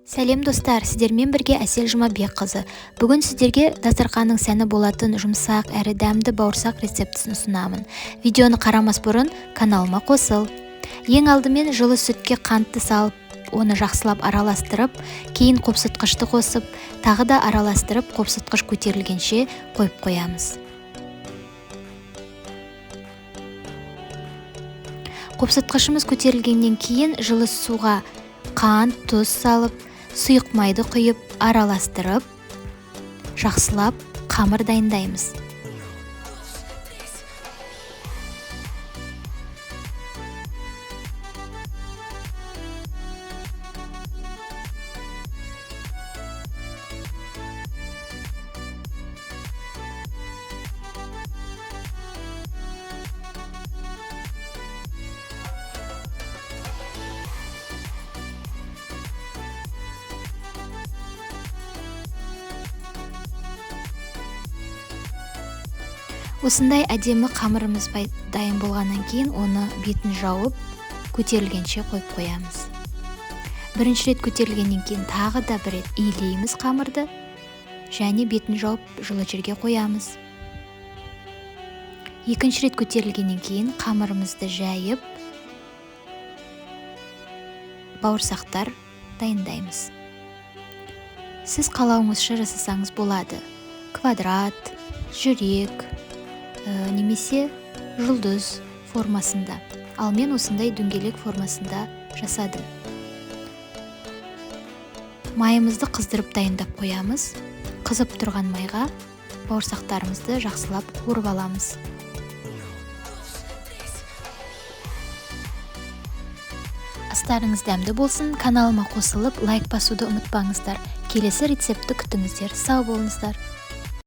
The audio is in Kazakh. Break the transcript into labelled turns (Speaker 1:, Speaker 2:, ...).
Speaker 1: Сәлем достар, сіздермен бірге Әсел Жұмабекқызы. Бүгін сіздерге дастарханның сәні болатын жұмсақ әрі дәмді бауырсақ рецептісін ұсынамын. Видеоны қарамас бұрын каналыма қосыл. Ең алдымен жылы сүтке қантты салып, оны жақсылап араластырып, кейін қопсытқышты қосып, тағы да араластырып, қопсытқыш көтерілгенше қойып қоямыз. Қопсытқышымыз көтерілгеннен кейін жылы суға қант, тұз салып, сұйық майды құйып, араластырып, жақсылап қамыр дайындаймыз. Осындай әдемі қамырымыз дайын болғаннан кейін оны бетін жауып, көтерілгенше қойып қоямыз. Бірінші рет көтерілгеннен кейін тағы да бір рет илейміз қамырды, және бетін жауып жылы жерге қоямыз. Екінші рет көтерілгеннен кейін қамырымызды жайып, бауырсақтар дайындаймыз. Сіз қалауыңызша жасасаңыз болады. Квадрат, жүрек, немесе жұлдыз формасында. Ал мен осындай дөңгелек формасында жасадым. Майымызды қыздырып дайындап қоямыз. Қызып тұрған майға бауырсақтарымызды жақсылап қуырып аламыз. Астарыңыз дәмді болсын, каналыма қосылып, лайк басуды ұмытпаңыздар. Келесі рецепті күтіңіздер. Сау болыңыздар.